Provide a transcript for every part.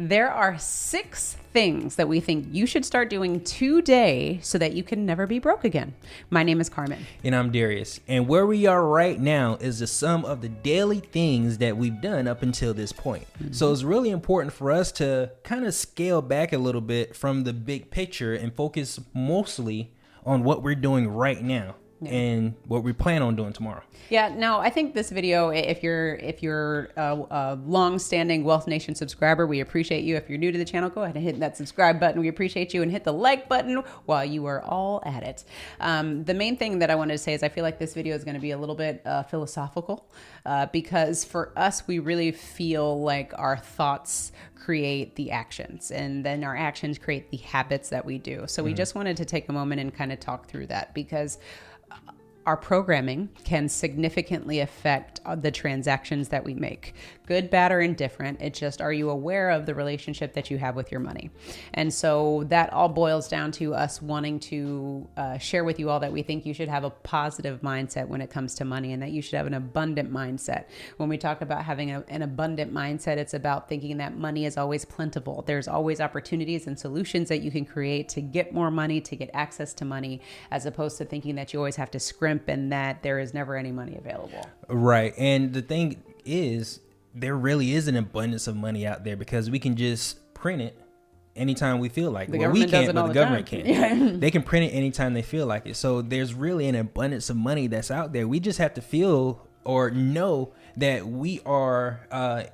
There are 6 things that we think you should start doing today so that you can never be broke again. My name is Carmen. And I'm Darius. And where we are right now is the sum of the daily things that we've done up until this point. So it's really important for us to kind of scale back a little bit from the big picture and focus mostly on what we're doing right now. Yeah. And what we plan on doing tomorrow. Yeah, no, I think this video, if you're a long-standing Wealth Nation subscriber, we appreciate you. If you're new to the channel, go ahead and hit that subscribe button. We appreciate you, and hit the like button while you are all at it. The main thing that I wanted to say is I feel like this video is going to be a little bit philosophical because for us, we really feel like our thoughts create the actions, and then our actions create the habits that we do. So we just wanted to take a moment and kind of talk through that, because our programming can significantly affect the transactions that we make. Good, bad, or indifferent. It's just, are you aware of the relationship that you have with your money? And so that all boils down to us wanting to share with you all that we think you should have a positive mindset when it comes to money, and that you should have an abundant mindset. When we talk about having an abundant mindset, it's about thinking that money is always plentiful. There's always opportunities and solutions that you can create to get more money, to get access to money, as opposed to thinking that you always have to scrimp and that there is never any money available. Right. And the thing is, there really is an abundance of money out there, because we can just print it anytime we feel like it. Well, we can't, but the government can. Yeah. They can print it anytime they feel like it. So there's really an abundance of money that's out there. We just have to feel or know that we are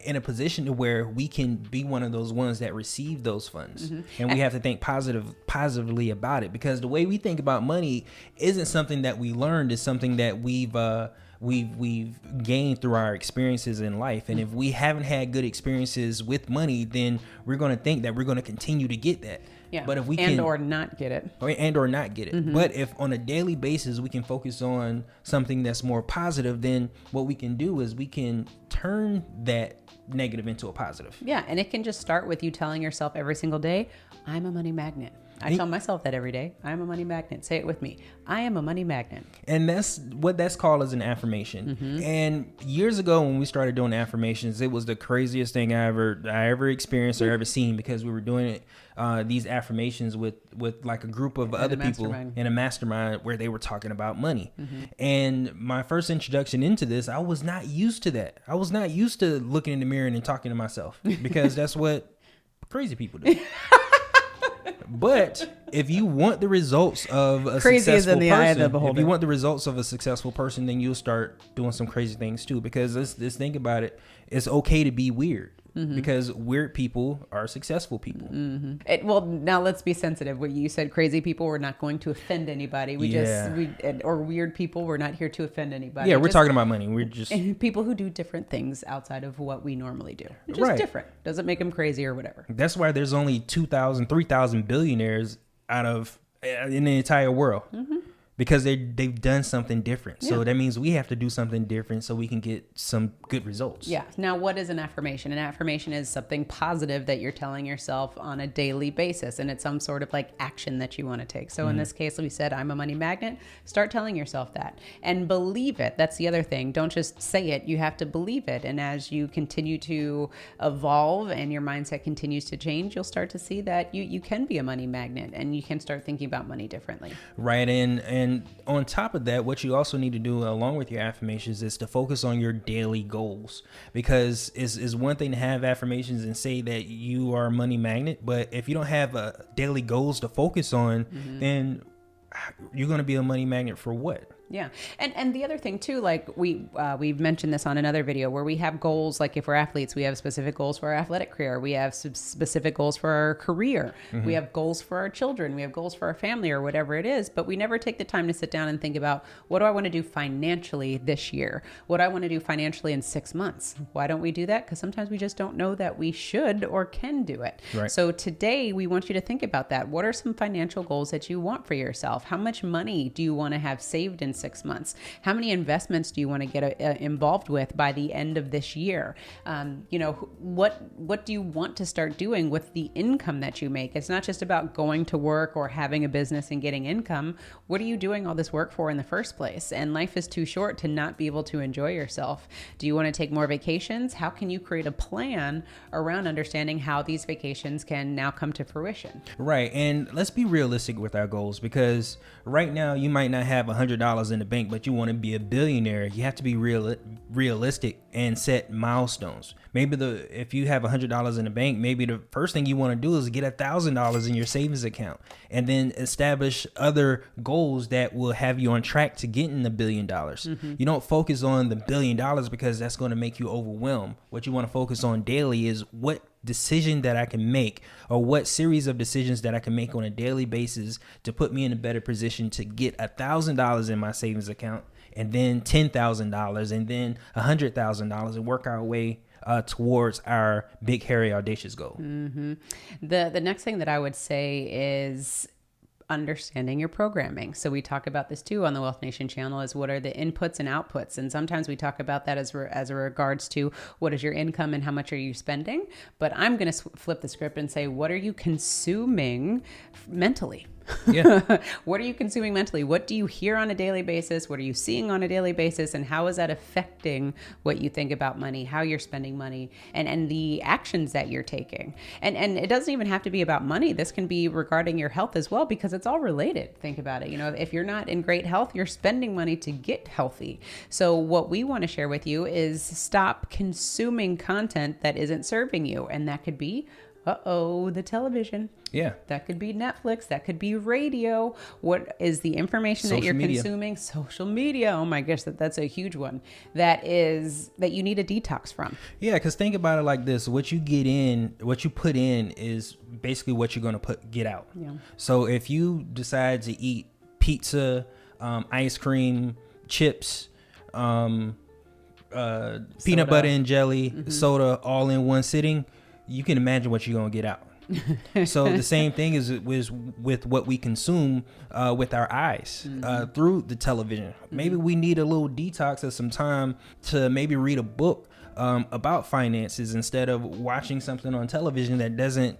in a position to where we can be one of those ones that receive those funds. And we have to think positively about it, because the way we think about money isn't something that we learned. It's something that we've gained through our experiences in life. And if we haven't had good experiences with money, then we're going to think that we're going to continue to get that. Yeah. But if we or not get it. Or not get it. But if on a daily basis we can focus on something that's more positive, then what we can do is we can turn that negative into a positive. Yeah, and it can just start with you telling yourself every single day, I'm a money magnet. I tell myself that every day. I'm a money magnet. Say it with me. I am a money magnet. And that's what that's called as an affirmation. And years ago when we started doing affirmations, it was the craziest thing I ever experienced or ever seen, because we were doing it these affirmations with like a group of other people in a mastermind where they were talking about money. And my first introduction into this, I was not used to that. I was not used to looking in the mirror and talking to myself, because that's what crazy people do. But if you want the results of a successful person, if you want the results of a successful person, then you'll start doing some crazy things too. Because let's think about it. It's okay to be weird. Because weird people are successful people. Well, now let's be sensitive. What you said, crazy people, we're not going to offend anybody. Or weird people, we're not here to offend anybody. Yeah, we're talking about money. We're just people who do different things outside of what we normally do. It's just different. Doesn't make them crazy or whatever. That's why there's only 2,000, 3,000 billionaires in the entire world. Because they've done something different. So that means we have to do something different so we can get some good results. Yeah. Now, what is an affirmation? An affirmation is something positive that you're telling yourself on a daily basis. And it's some sort of like action that you want to take. So in this case, we said, I'm a money magnet. Start telling yourself that and believe it. That's the other thing. Don't just say it. You have to believe it. And as you continue to evolve and your mindset continues to change, you'll start to see that you can be a money magnet, and you can start thinking about money differently. Right. And on top of that, what you also need to do along with your affirmations is to focus on your daily goals, because it's one thing to have affirmations and say that you are a money magnet, but if you don't have daily goals to focus on, then you're going to be a money magnet for what? Yeah. And the other thing too, like we've mentioned this on another video, where we have goals. Like if we're athletes, we have specific goals for our athletic career. We have specific goals for our career. We have goals for our children. We have goals for our family, or whatever it is. But we never take the time to sit down and think about, what do I want to do financially this year? What do I want to do financially in 6 months? Why don't we do that? Because sometimes we just don't know that we should or can do it. Right. So today we want you to think about that. What are some financial goals that you want for yourself? How much money do you want to have saved and 6 months? How many investments do you want to get involved with by the end of this year? What do you want to start doing with the income that you make? It's not just about going to work or having a business and getting income. What are you doing all this work for in the first place? And life is too short to not be able to enjoy yourself. Do you want to take more vacations? How can you create a plan around understanding how these vacations can now come to fruition? Right. And let's be realistic with our goals, because right now you might not have $100 in the bank, but you want to be a billionaire. You have to be realistic and set milestones. Maybe if you have $100 in the bank, maybe the first thing you want to do is get $1,000 in your savings account, and then establish other goals that will have you on track to getting the $1 billion. You don't focus on the $1 billion because that's going to make you overwhelmed. What you want to focus on daily is what decision that I can make, or what series of decisions that I can make on a daily basis to put me in a better position to get $1,000 in my savings account, and then $10,000, and then $100,000, and work our way towards our big, hairy, audacious goal. The next thing that I would say is understanding your programming. So we talk about this too on the Wealth Nation channel, is what are the inputs and outputs. And sometimes we talk about that as regards to what is your income and how much are you spending. But I'm going to flip the script and say, what are you consuming mentally? Yeah. What are you consuming mentally? What do you hear on a daily basis? What are you seeing on a daily basis? And how is that affecting what you think about money, how you're spending money, and the actions that you're taking? And it doesn't even have to be about money. This can be regarding your health as well, because it's all related. Think about it. If you're not in great health, you're spending money to get healthy. So what we want to share with you is stop consuming content that isn't serving you. And that could be the television. Yeah. That could be Netflix. That could be radio. What is the information that you're consuming? Social media. Oh my gosh, that's a huge one. That you need a detox from. Yeah, because think about it like this. What you put in is basically what you're going to get out. Yeah. So if you decide to eat pizza, ice cream, chips, peanut butter and jelly, soda, all in one sitting, you can imagine what you're going to get out. So the same thing is with what we consume with our eyes through the television. Maybe we need a little detox of some time to maybe read a book about finances instead of watching something on television that doesn't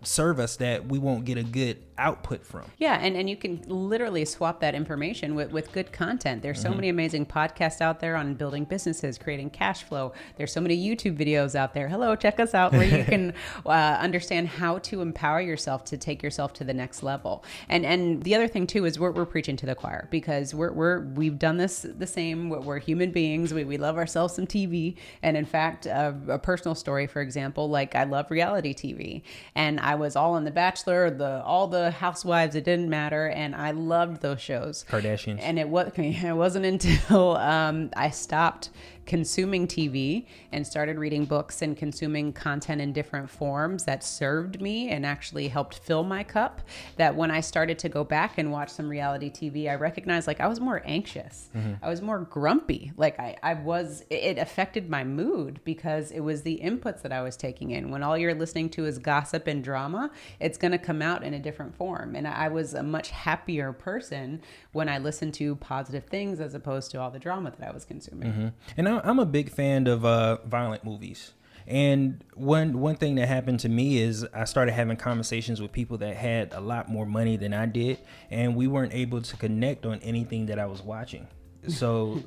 serve us, that we won't get a good output from. Yeah, and you can literally swap that information with good content. There's so many amazing podcasts out there on building businesses, creating cash flow. There's so many YouTube videos out there. Hello, check us out, where you can understand how to empower yourself to take yourself to the next level. And the other thing too is we're preaching to the choir, because we've done this the same. We're human beings. We love ourselves some TV. And in fact, a personal story, for example, like I love reality TV, and I was all in The Bachelor, all the Housewives, it didn't matter, and I loved those shows. Kardashians. And it wasn't until I stopped consuming TV and started reading books and consuming content in different forms that served me and actually helped fill my cup, that when I started to go back and watch some reality TV, I recognized I was more anxious. I was more grumpy. It affected my mood because it was the inputs that I was taking in. When all you're listening to is gossip and drama, it's going to come out in a different form. And I was a much happier person when I listened to positive things as opposed to all the drama that I was consuming. And I'm a big fan of violent movies. And one thing that happened to me is I started having conversations with people that had a lot more money than I did, and we weren't able to connect on anything that I was watching. So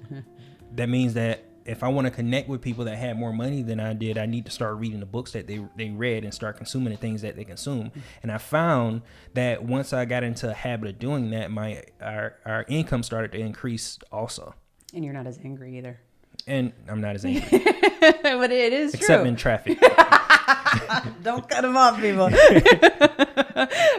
that means that if I want to connect with people that had more money than I did, I need to start reading the books that they read and start consuming the things that they consume. And I found that once I got into a habit of doing that, our income started to increase also. And you're not as angry either. And I'm not as angry. But it is true. Except in traffic. Don't cut them off, people.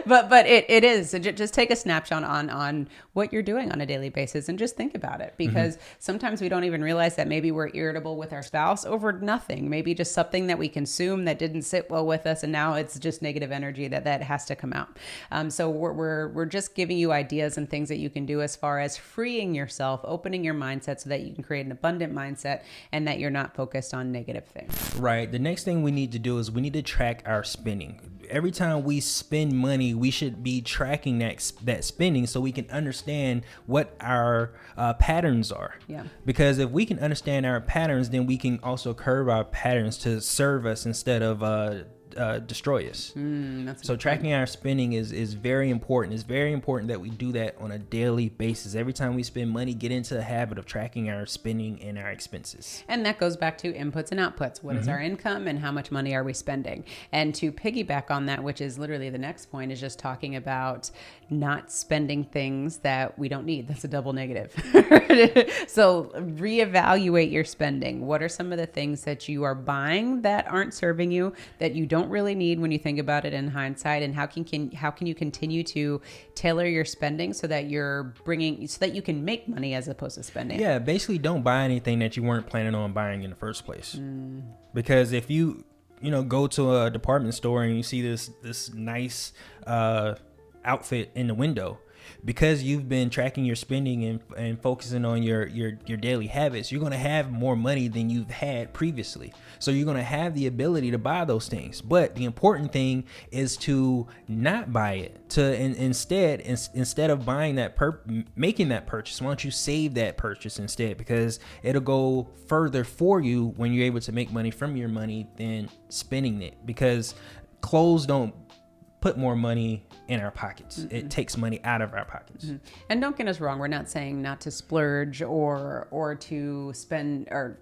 But it is. So just take a snapshot on what you're doing on a daily basis and just think about it, because sometimes we don't even realize that maybe we're irritable with our spouse over nothing. Maybe just something that we consume that didn't sit well with us, and now it's just negative energy that has to come out. So we're just giving you ideas and things that you can do as far as freeing yourself, opening your mindset so that you can create an abundant mindset and that you're not focused on negative things. Right. The next thing we need to do is we need to track our spending. every time we spend money, we should be tracking that spending so we can understand what our patterns are. Yeah. Because if we can understand our patterns, then we can also curve our patterns to serve us instead of destroy us. So tracking our spending is very important. It's very important that we do that on a daily basis. Every time we spend money, get into the habit of tracking our spending and our expenses. And that goes back to inputs and outputs. What is our income and how much money are we spending? And to piggyback on that, which is literally the next point, is just talking about not spending things that we don't need. That's a double negative. So reevaluate your spending. What are some of the things that you are buying that aren't serving you, that you don't really need when you think about it in hindsight, and how can you continue to tailor your spending so that you can make money as opposed to spending? Yeah, basically don't buy anything that you weren't planning on buying in the first place. Because if you go to a department store and you see this nice outfit in the window, because you've been tracking your spending and focusing on your daily habits, you're going to have more money than you've had previously. So you're going to have the ability to buy those things. But the important thing is to not buy it. Instead of buying making that purchase, why don't you save that purchase instead? Because it'll go further for you when you're able to make money from your money than spending it. Because clothes don't put more money in our pockets. It takes money out of our pockets. And don't get us wrong, we're not saying not to splurge or to spend or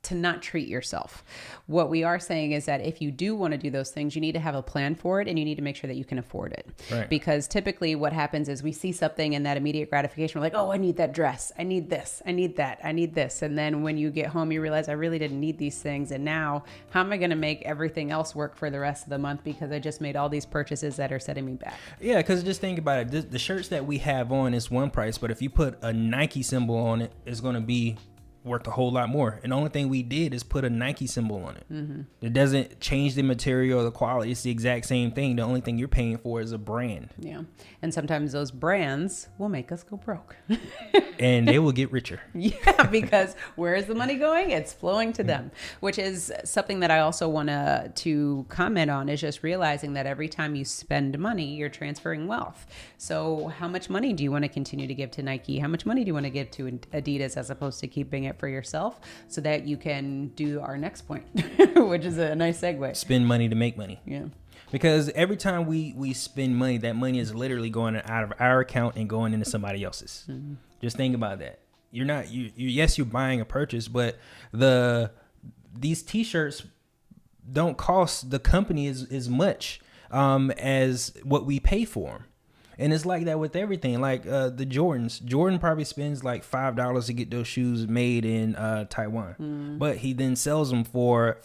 to not treat yourself. What we are saying is that if you do want to do those things, you need to have a plan for it, and you need to make sure that you can afford it. Right. Because typically what happens is we see something and that immediate gratification, we're like, oh, I need that dress. I need this. I need that. I need this. And then when you get home, you realize I really didn't need these things. And now how am I going to make everything else work for the rest of the month because I just made all these purchases that are setting me back? Yeah, because just think about it. The shirts that we have on is one price, but if you put a Nike symbol on it, it's going to be worth a whole lot more. And the only thing we did is put a Nike symbol on it. It doesn't change the material or the quality. It's the exact same thing. The only thing you're paying for is a brand. Yeah. And sometimes those brands will make us go broke. And they will get richer. Yeah, because where is the money going? It's flowing to them, which is something that I also want to comment on, is just realizing that every time you spend money, you're transferring wealth. So how much money do you want to continue to give to Nike? How much money do you want to give to Adidas as opposed to keeping it for yourself, so that you can do our next point, which is a nice segue. Spend money to make money. Yeah. Because every time we spend money, that money is literally going out of our account and going into somebody else's. Just think about that. Yes, you're buying a purchase, but these t-shirts don't cost the company as much as what we pay for them. And it's like that with everything. Like the Jordans. Jordan probably spends like $5 to get those shoes made in Taiwan. But he then sells them for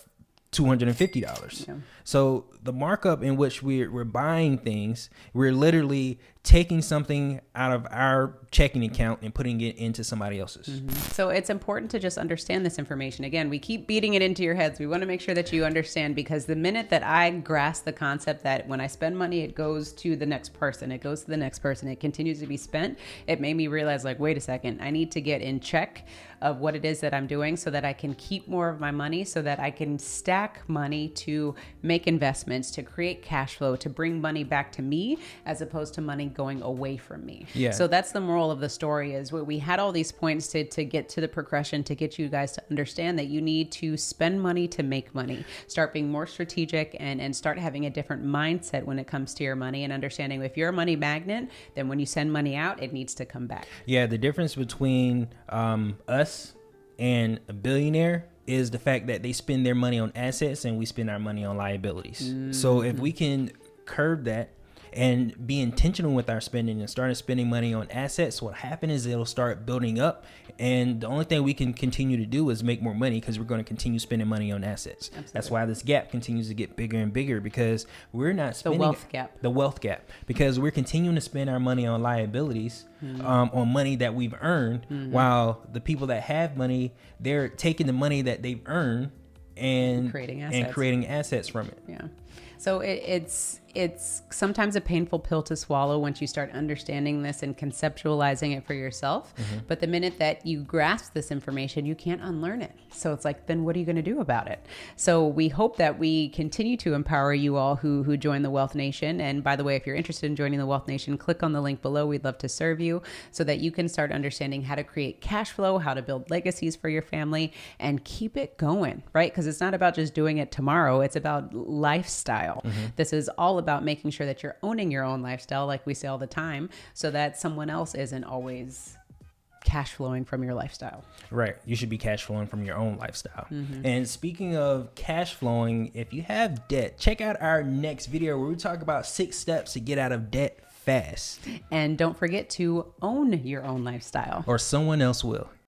$250. Yeah. So the markup in which we're buying things, we're literally taking something out of our checking account and putting it into somebody else's. So it's important to just understand this information. Again, we keep beating it into your heads. We want to make sure that you understand, because the minute that I grasp the concept that when I spend money, it goes to the next person, it goes to the next person, it continues to be spent, it made me realize, like, wait a second, I need to get in check of what it is that I'm doing so that I can keep more of my money, so that I can stack money to make investments, to create cash flow, to bring money back to me, as opposed to money going away from me. Yeah. So that's the moral of the story, is we had all these points to get to the progression, to get you guys to understand that you need to spend money to make money. Start being more strategic and start having a different mindset when it comes to your money, and understanding if you're a money magnet, then when you send money out, it needs to come back. Yeah, the difference between us and a billionaire is the fact that they spend their money on assets and we spend our money on liabilities. So if we can curb that and be intentional with our spending and start spending money on assets, what happens is it'll start building up. And the only thing we can continue to do is make more money, because we're going to continue spending money on assets. Absolutely. That's why this gap continues to get bigger and bigger, because we're not spending the wealth gap, because we're continuing to spend our money on liabilities, on money that we've earned, while the people that have money, they're taking the money that they've earned and creating assets from it. Yeah. So it's sometimes a painful pill to swallow once you start understanding this and conceptualizing it for yourself. Mm-hmm. But the minute that you grasp this information, you can't unlearn it. So it's like, then what are you going to do about it? So we hope that we continue to empower you all who join the Wealth Nation. And by the way, if you're interested in joining the Wealth Nation, click on the link below. We'd love to serve you so that you can start understanding how to create cash flow, how to build legacies for your family, and keep it going, right? Because it's not about just doing it tomorrow. It's about lifestyle. Mm-hmm. This is all about making sure that you're owning your own lifestyle, like we say all the time, so that someone else isn't always cash flowing from your lifestyle. Right. You should be cash flowing from your own lifestyle. Mm-hmm. And speaking of cash flowing, if you have debt, check out our next video where we talk about 6 steps to get out of debt fast. And don't forget to own your own lifestyle. Or someone else will.